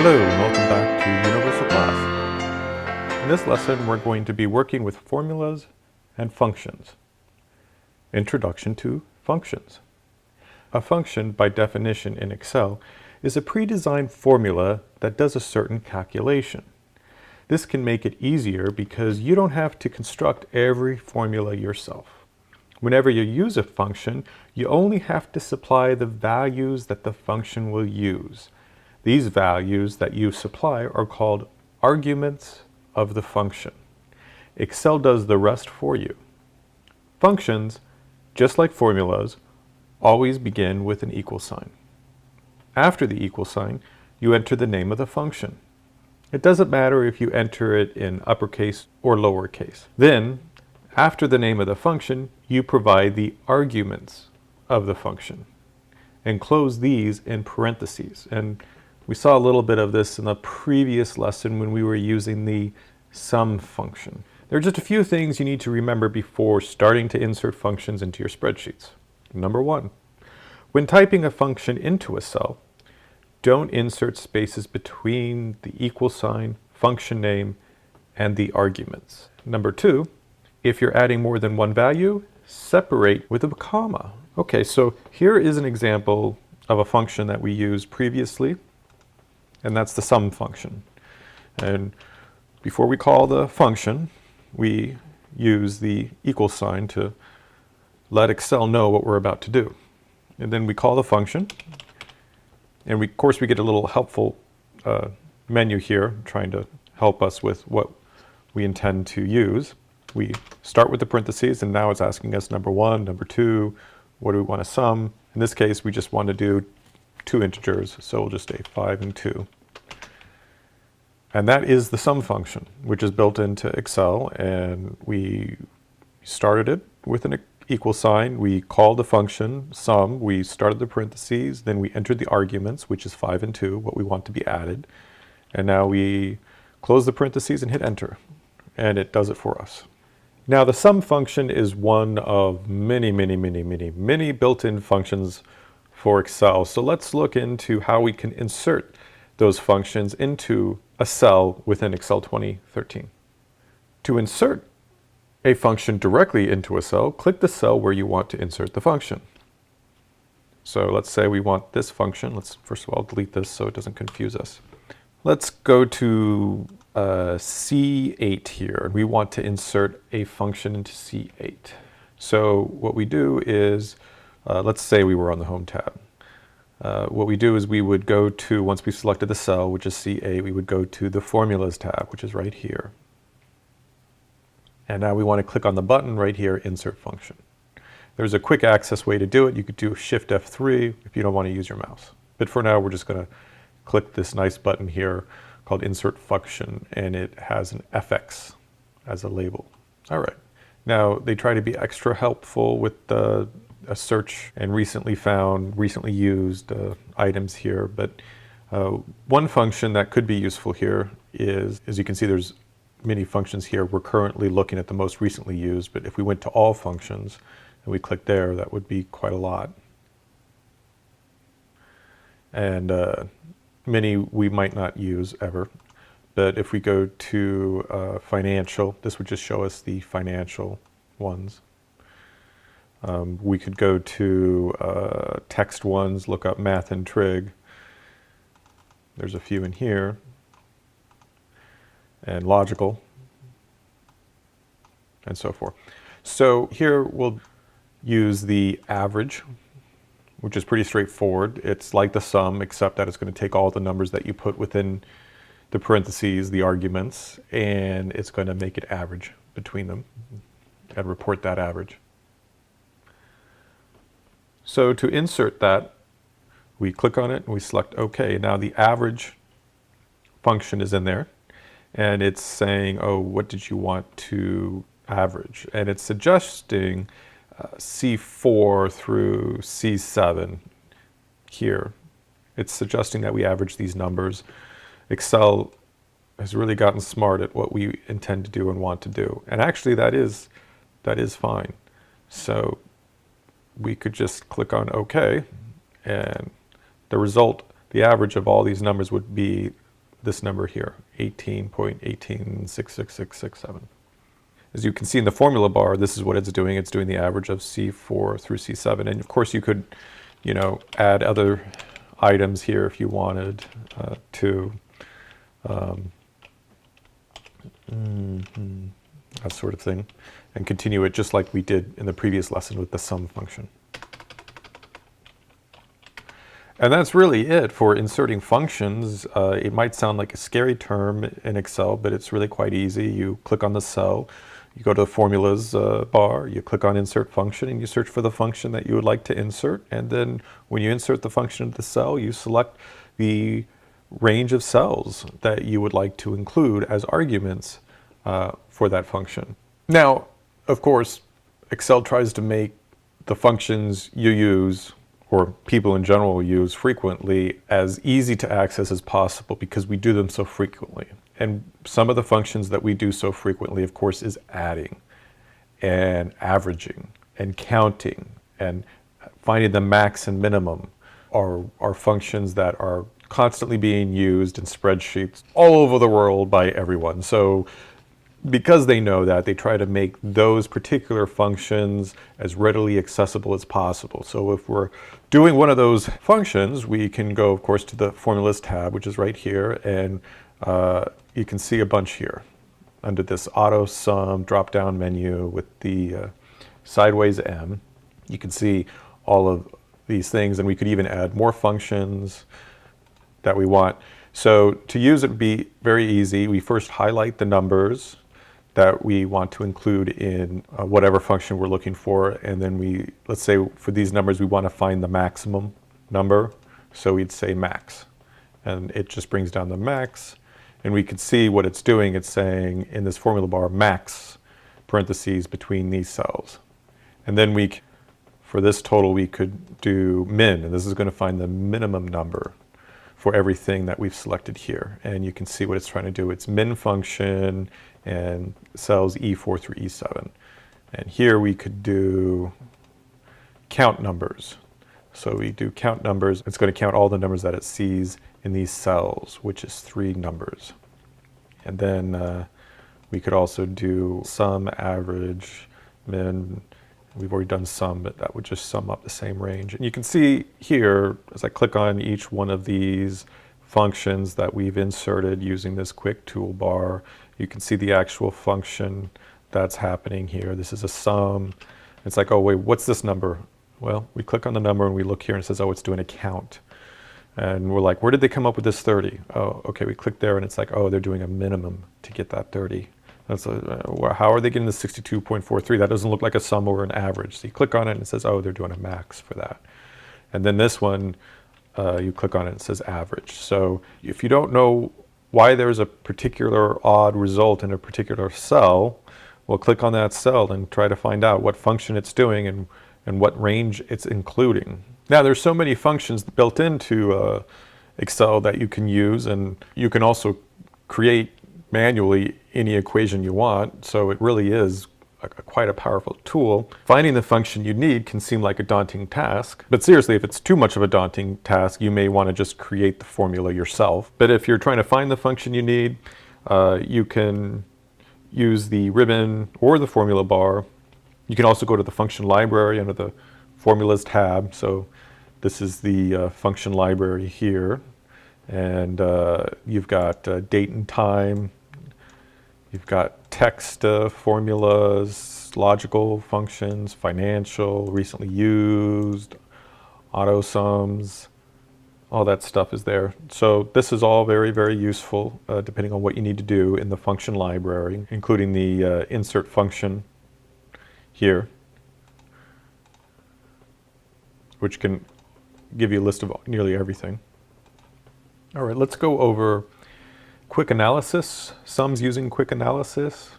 Hello and welcome back to Universal Class. In this lesson we're going to be working with formulas and functions. Introduction to functions. A function, by definition in Excel, is a pre-designed formula that does a certain calculation. This can make it easier because you don't have to construct every formula yourself. Whenever you use a function, you only have to supply the values that the function will use. These values that you supply are called arguments of the function. Excel does the rest for you. Functions, just like formulas, always begin with an equal sign. After the equal sign, you enter the name of the function. It doesn't matter if you enter it in uppercase or lowercase. Then, after the name of the function, you provide the arguments of the function. Enclose these in parentheses. And we saw a little bit of this in the previous lesson when we were using the sum function. There are just a few things you need to remember before starting to insert functions into your spreadsheets. Number one, when typing a function into a cell, don't insert spaces between the equal sign, function name, and the arguments. Number two, if you're adding more than one value, separate with a comma. Okay, so here is an example of a function that we used previously, and that's the sum function. And before we call the function, we use the equal sign to let Excel know what we're about to do. And then we call the function, and of course we get a little helpful menu here trying to help us with what we intend to use. We start with the parentheses, and now it's asking us number one, number two, what do we want to sum? In this case, we just want to do two integers, so we'll just say 5 and 2. And that is the sum function, which is built into Excel, and we started it with an equal sign. We called the function sum, we started the parentheses, then we entered the arguments, which is 5 and 2, what we want to be added. And now we close the parentheses and hit enter, and it does it for us. Now the sum function is one of many built-in functions for Excel. So let's look into how we can insert those functions into a cell within Excel 2013. To insert a function directly into a cell, click the cell where you want to insert the function. So let's say we want this function. Let's first of all delete this so it doesn't confuse us. Let's go to C8 here. We want to insert a function into C8. So what we do is, let's say we were on the Home tab. What we do is we would go to, once we've selected the cell, which is C8, we would go to the Formulas tab, which is right here. And now we want to click on the button right here, Insert Function. There's a quick access way to do it. You could do Shift F3 if you don't want to use your mouse. But for now, we're just going to click this nice button here called Insert Function, and it has an FX as a label. All right. Now, they try to be extra helpful with a search and recently found, recently used items here. But one function that could be useful here is, as you can see, there's many functions here. We're currently looking at the most recently used, but if we went to all functions and we click there, that would be quite a lot. And many we might not use ever. But if we go to financial, this would just show us the financial ones. We could go to text ones, look up math and trig. There's a few in here. And logical, and so forth. So here we'll use the average, which is pretty straightforward. It's like the sum, except that it's going to take all the numbers that you put within the parentheses, the arguments, and it's going to make it average between them and report that average. So to insert that, we click on it and we select OK. Now the average function is in there. And it's saying, oh, what did you want to average? And it's suggesting C4 through C7 here. It's suggesting that we average these numbers. Excel has really gotten smart at what we intend to do and want to do. And actually that is fine. So we could just click on OK, and the result, the average of all these numbers would be this number here, 18.1866667. As you can see in the formula bar, this is what it's doing. It's doing the average of C4 through C7. And of course you could, add other items here if you wanted to. That sort of thing. And continue it just like we did in the previous lesson with the sum function. And that's really it for inserting functions. It might sound like a scary term in Excel, but it's really quite easy. You click on the cell, you go to the formulas bar, you click on insert function, and you search for the function that you would like to insert. And then when you insert the function into the cell, you select the range of cells that you would like to include as arguments for that function. Now, of course, Excel tries to make the functions you use, or people in general use frequently, as easy to access as possible because we do them so frequently. And some of the functions that we do so frequently, of course, is adding and averaging and counting and finding the max and minimum are functions that are constantly being used in spreadsheets all over the world by everyone. So because they know that, they try to make those particular functions as readily accessible as possible. So if we're doing one of those functions, we can go, of course, to the Formulas tab, which is right here, and you can see a bunch here under this Auto Sum drop-down menu with the sideways M. You can see all of these things, and we could even add more functions that we want. So to use it would be very easy. We first highlight the numbers that we want to include in whatever function we're looking for, and then let's say for these numbers we want to find the maximum number, so we'd say max, and it just brings down the max, and we can see what it's doing. It's saying in this formula bar max parentheses between these cells, and then for this total we could do min, and this is going to find the minimum number for everything that we've selected here, and you can see what it's trying to do. It's min function and cells E4 through E7. And here we could do count numbers. So we do count numbers. It's going to count all the numbers that it sees in these cells, which is 3 numbers. And then we could also do sum, average, min. We've already done sum, but that would just sum up the same range. And you can see here, as I click on each one of these functions that we've inserted using this quick toolbar, you can see the actual function that's happening here. This is a sum. It's like, oh wait, what's this number? Well, we click on the number and we look here and it says, oh, it's doing a count. And we're like, where did they come up with this 30? Oh, okay, we click there and it's like, oh, they're doing a minimum to get that 30. That's how are they getting the 62.43? That doesn't look like a sum or an average. So you click on it and it says, oh, they're doing a max for that. And then this one, you click on it and it says average. So if you don't know why there's a particular odd result in a particular cell, well, click on that cell and try to find out what function it's doing and what range it's including. Now, there's so many functions built into Excel that you can use, and you can also create manually any equation you want, so it really is quite a powerful tool. Finding the function you need can seem like a daunting task, but seriously, if it's too much of a daunting task, you may want to just create the formula yourself. But if you're trying to find the function you need, you can use the ribbon or the formula bar. You can also go to the function library under the Formulas tab. So this is the function library here, and you've got date and time. You've got text formulas, logical functions, financial, recently used, auto sums, all that stuff is there. So this is all very, very useful depending on what you need to do in the function library, including the insert function here, which can give you a list of nearly everything. All right, let's go over quick analysis, sums using quick analysis.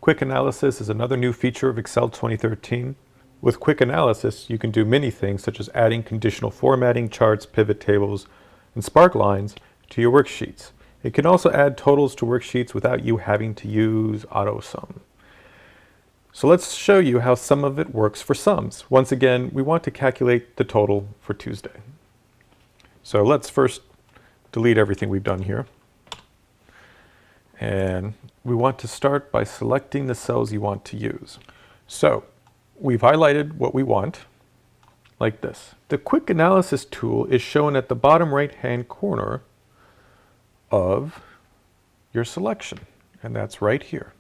Quick analysis is another new feature of Excel 2013. With quick analysis, you can do many things such as adding conditional formatting, charts, pivot tables, and spark lines to your worksheets. It can also add totals to worksheets without you having to use AutoSum. So let's show you how some of it works for sums. Once again, we want to calculate the total for Tuesday. So let's first delete everything we've done here. And we want to start by selecting the cells you want to use. So we've highlighted what we want, like this. The quick analysis tool is shown at the bottom right-hand corner of your selection, and that's right here.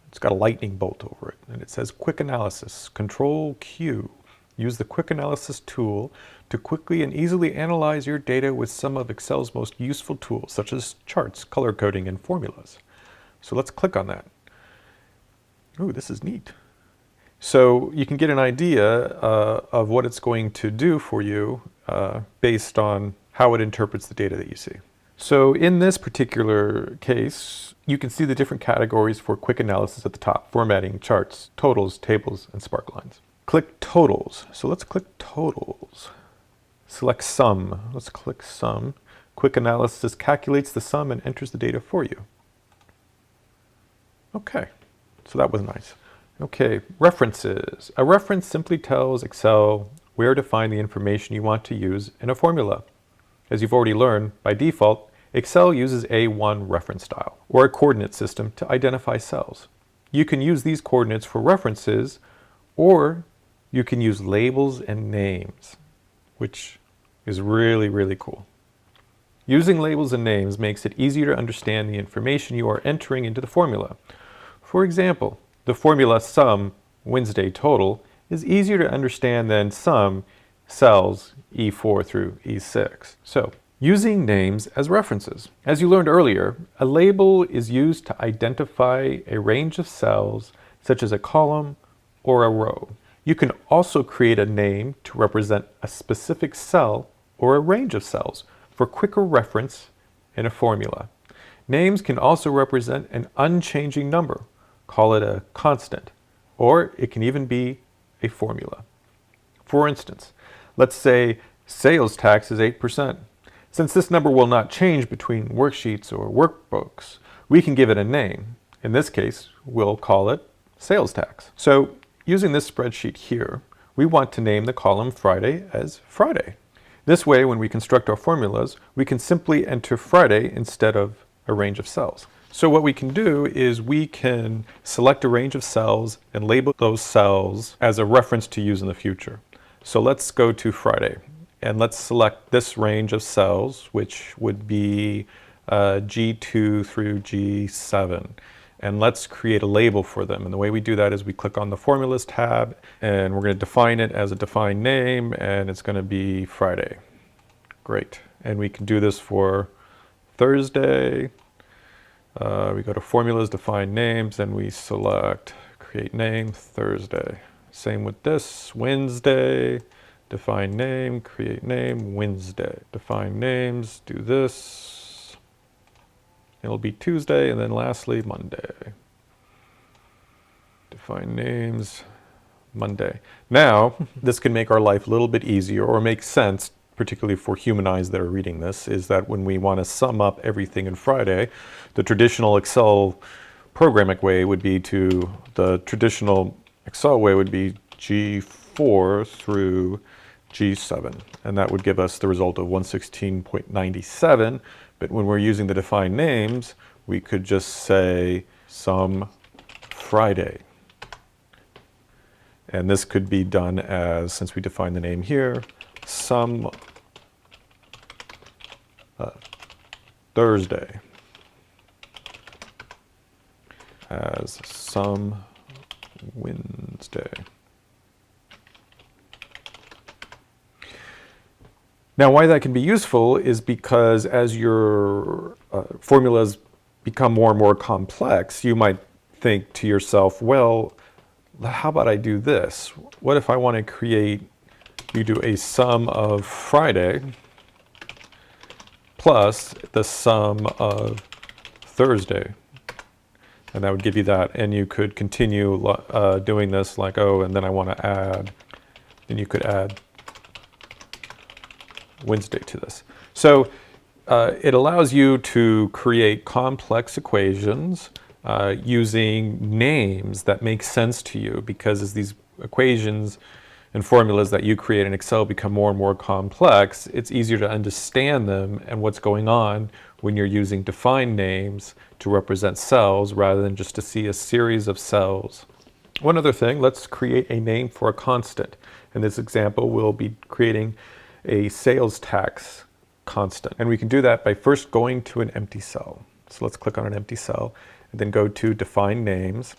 It's got a lightning bolt over it, and it says Quick Analysis, Control Q. Use the Quick Analysis tool to quickly and easily analyze your data with some of Excel's most useful tools, such as charts, color coding, and formulas. So let's click on that. Ooh, this is neat. So you can get an idea of what it's going to do for you based on how it interprets the data that you see. So in this particular case, you can see the different categories for quick analysis at the top: formatting, charts, totals, tables, and sparklines. Click Totals. So let's click Totals. Select Sum. Let's click Sum. Quick Analysis calculates the sum and enters the data for you. Okay, so that was nice. Okay, references. A reference simply tells Excel where to find the information you want to use in a formula. As you've already learned, by default, Excel uses A1 reference style, or a coordinate system, to identify cells. You can use these coordinates for references, or you can use labels and names, which is really, really cool. Using labels and names makes it easier to understand the information you are entering into the formula. For example, the formula sum Wednesday total is easier to understand than sum cells E4 through E6. So, using names as references. As you learned earlier, a label is used to identify a range of cells, such as a column or a row. You can also create a name to represent a specific cell or a range of cells for quicker reference in a formula. Names can also represent an unchanging number. Call it a constant, or it can even be a formula. For instance, let's say sales tax is 8%. Since this number will not change between worksheets or workbooks, we can give it a name. In this case, we'll call it sales tax. So using this spreadsheet here, we want to name the column Friday as Friday. This way, when we construct our formulas, we can simply enter Friday instead of a range of cells. So what we can do is we can select a range of cells and label those cells as a reference to use in the future. So let's go to Friday, and let's select this range of cells, which would be G2 through G7. And let's create a label for them. And the way we do that is we click on the Formulas tab, and we're going to define it as a defined name, and it's going to be Friday. Great. And we can do this for Thursday. We go to Formulas, Define Names, and we select Create Name, Thursday. Same with this, Wednesday, Define Name, Create Name, Wednesday. Define Names, do this. It'll be Tuesday, and then lastly, Monday. Define Names, Monday. Now, this can make our life a little bit easier, or make sense, particularly for human eyes that are reading this, is that when we want to sum up everything in Friday, the traditional Excel programming way would be to, the traditional Excel way would be G4 through G7, and that would give us the result of 116.97, but when we're using the defined names, we could just say sum Friday. And this could be done as, since we define the name here, sum Thursday as sum Wednesday. Now, why that can be useful is because as your formulas become more and more complex, you might think to yourself, well, how about I do this? What if I want to create, you do a sum of Friday plus the sum of Thursday. And that would give you that. And you could continue doing this like, oh, and then I want to add, then you could add Wednesday to this. So it allows you to create complex equations using names that make sense to you, because as these equations and formulas that you create in Excel become more and more complex, it's easier to understand them and what's going on when you're using defined names to represent cells rather than just to see a series of cells. One other thing, let's create a name for a constant. In this example, we'll be creating a sales tax constant. And we can do that by first going to an empty cell. So let's click on an empty cell and then go to define names.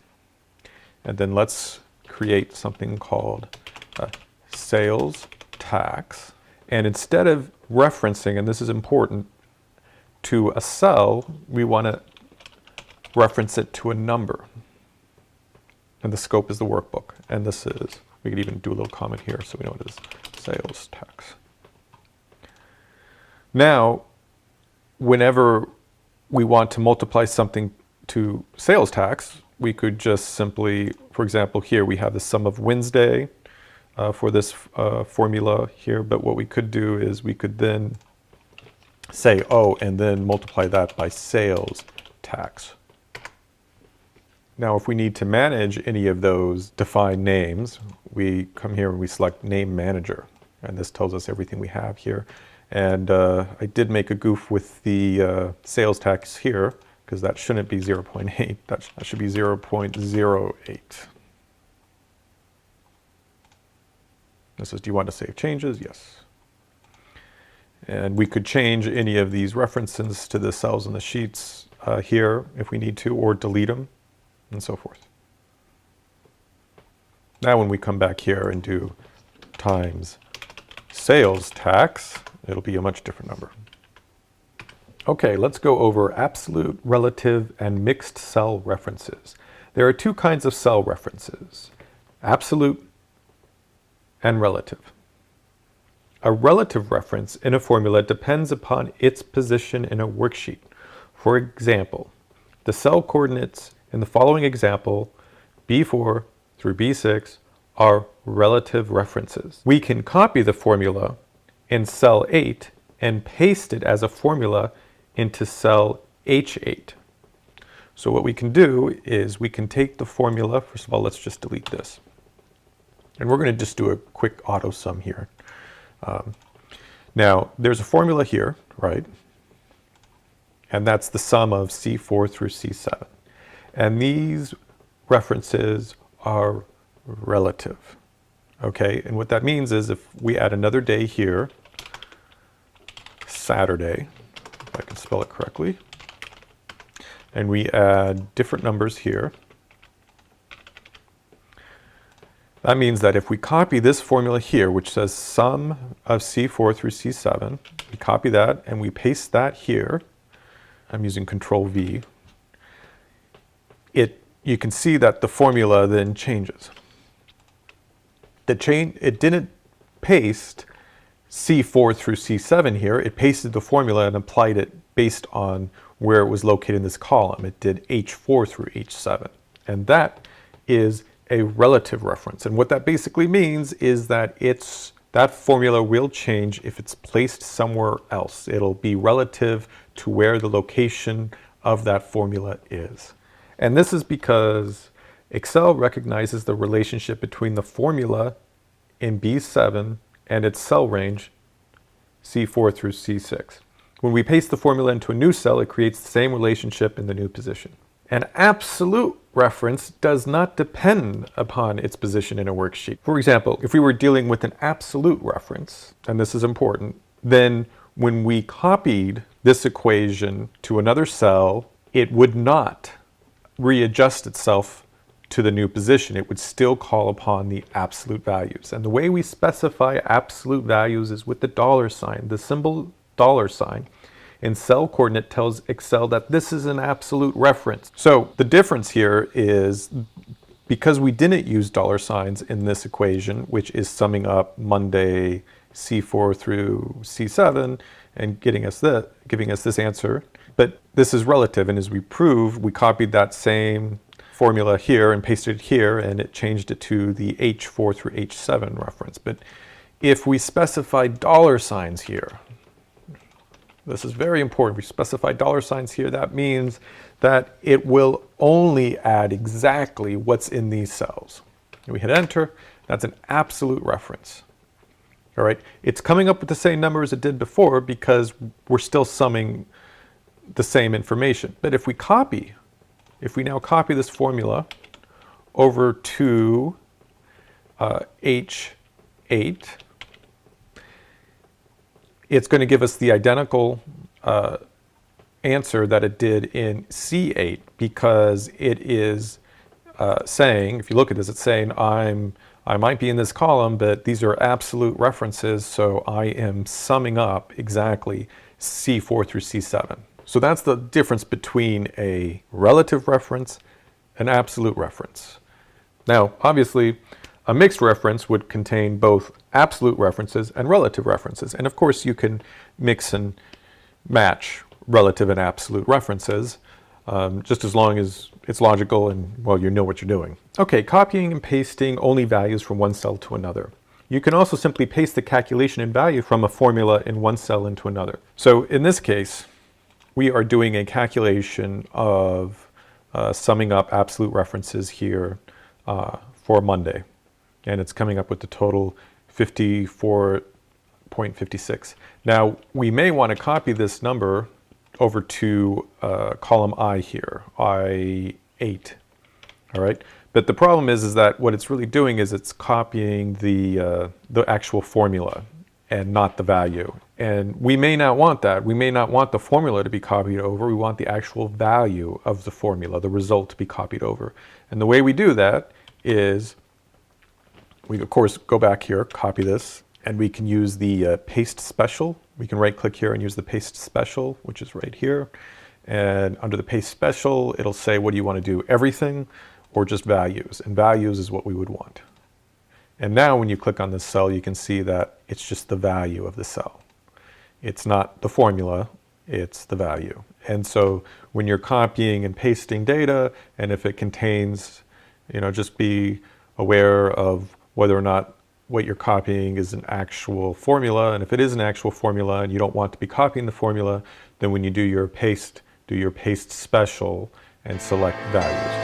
And then let's create something called sales tax. And instead of referencing, and this is important, to a cell, we want to reference it to a number. And the scope is the workbook. And this is, we could even do a little comment here so we know it is sales tax. Now, whenever we want to multiply something to sales tax, we could just simply, for example, here we have the sum of Wednesday for this formula here, but what we could do is we could then say, oh, and then multiply that by sales tax. Now, if we need to manage any of those defined names, we come here and we select Name Manager, and this tells us everything we have here. And I did make a goof with the sales tax here, because that shouldn't be 0.8, that should be 0.08. This is, do you want to save changes? Yes. And we could change any of these references to the cells in the sheets here if we need to, or delete them, and so forth. Now when we come back here and do times sales tax, it'll be a much different number. Okay, let's go over absolute, relative, and mixed cell references. There are two kinds of cell references, absolute and relative. A relative reference in a formula depends upon its position in a worksheet. For example, the cell coordinates in the following example, B4 through B6, are relative references. We can copy the formula in cell 8 and paste it as a formula into cell H8. So what we can do is we can take the formula, first of all, let's just delete this. And we're going to just do a quick auto sum here. Now, there's a formula here, right? And that's the sum of C4 through C7. And these references are relative. Okay, and what that means is if we add another day here, Saturday, if I can spell it correctly, and we add different numbers here, that means that if we copy this formula here, which says sum of C4 through C7, we copy that and we paste that here. I'm using Control V. You can see that the formula then changes. It didn't paste C4 through C7 here. It pasted the formula and applied it based on where it was located in this column. It did H4 through H7. And that is a relative reference. And what that basically means is that that formula will change if it's placed somewhere else. It'll be relative to where the location of that formula is. And this is because Excel recognizes the relationship between the formula in B7 and its cell range, C4 through C6. When we paste the formula into a new cell, it creates the same relationship in the new position. An absolute reference does not depend upon its position in a worksheet. For example, if we were dealing with an absolute reference, and this is important, then when we copied this equation to another cell, it would not readjust itself to the new position. It would still call upon the absolute values. And the way we specify absolute values is with the $sign. The symbol $sign in cell coordinate tells Excel that this is an absolute reference. So the difference here is because we didn't use $signs in this equation, which is summing up Monday C4 through C7 and giving us this answer, but this is relative, and as we proved, we copied that same formula here and pasted it here, and it changed it to the H4 through H7 reference. But if we specify $signs here, this is very important. If we specify $signs here, that means that it will only add exactly what's in these cells. And we hit enter, That's an absolute reference. All right, it's coming up with the same number as it did before because we're still summing the same information. But if we now copy this formula over to H8, it's going to give us the identical answer that it did in C8 because it is saying, if you look at this, it's saying I might be in this column, but these are absolute references, so I am summing up exactly C4 through C7. So that's the difference between a relative reference and absolute reference. Now, obviously, a mixed reference would contain both absolute references and relative references. And of course, you can mix and match relative and absolute references, just as long as it's logical and, well, you know what you're doing. Okay, copying and pasting only values from one cell to another. You can also simply paste the calculation in value from a formula in one cell into another. So in this case, we are doing a calculation of summing up absolute references here for Monday. And it's coming up with the total 54.56. Now, we may want to copy this number over to column I here, I8, all right? But the problem is that what it's really doing is it's copying the actual formula and not the value. And we may not want that. We may not want the formula to be copied over. We want the actual value of the formula, the result, to be copied over. And the way we do that is we, of course, go back here, copy this, and we can use the paste special. We can right-click here and use the paste special, which is right here. And under the paste special, it'll say, what do you want to do, everything or just values? And values is what we would want. And now when you click on this cell, you can see that it's just the value of the cell. It's not the formula, it's the value. And so when you're copying and pasting data, and if it contains, just be aware of whether or not what you're copying is an actual formula. And if it is an actual formula and you don't want to be copying the formula, then when you do your paste special and select values.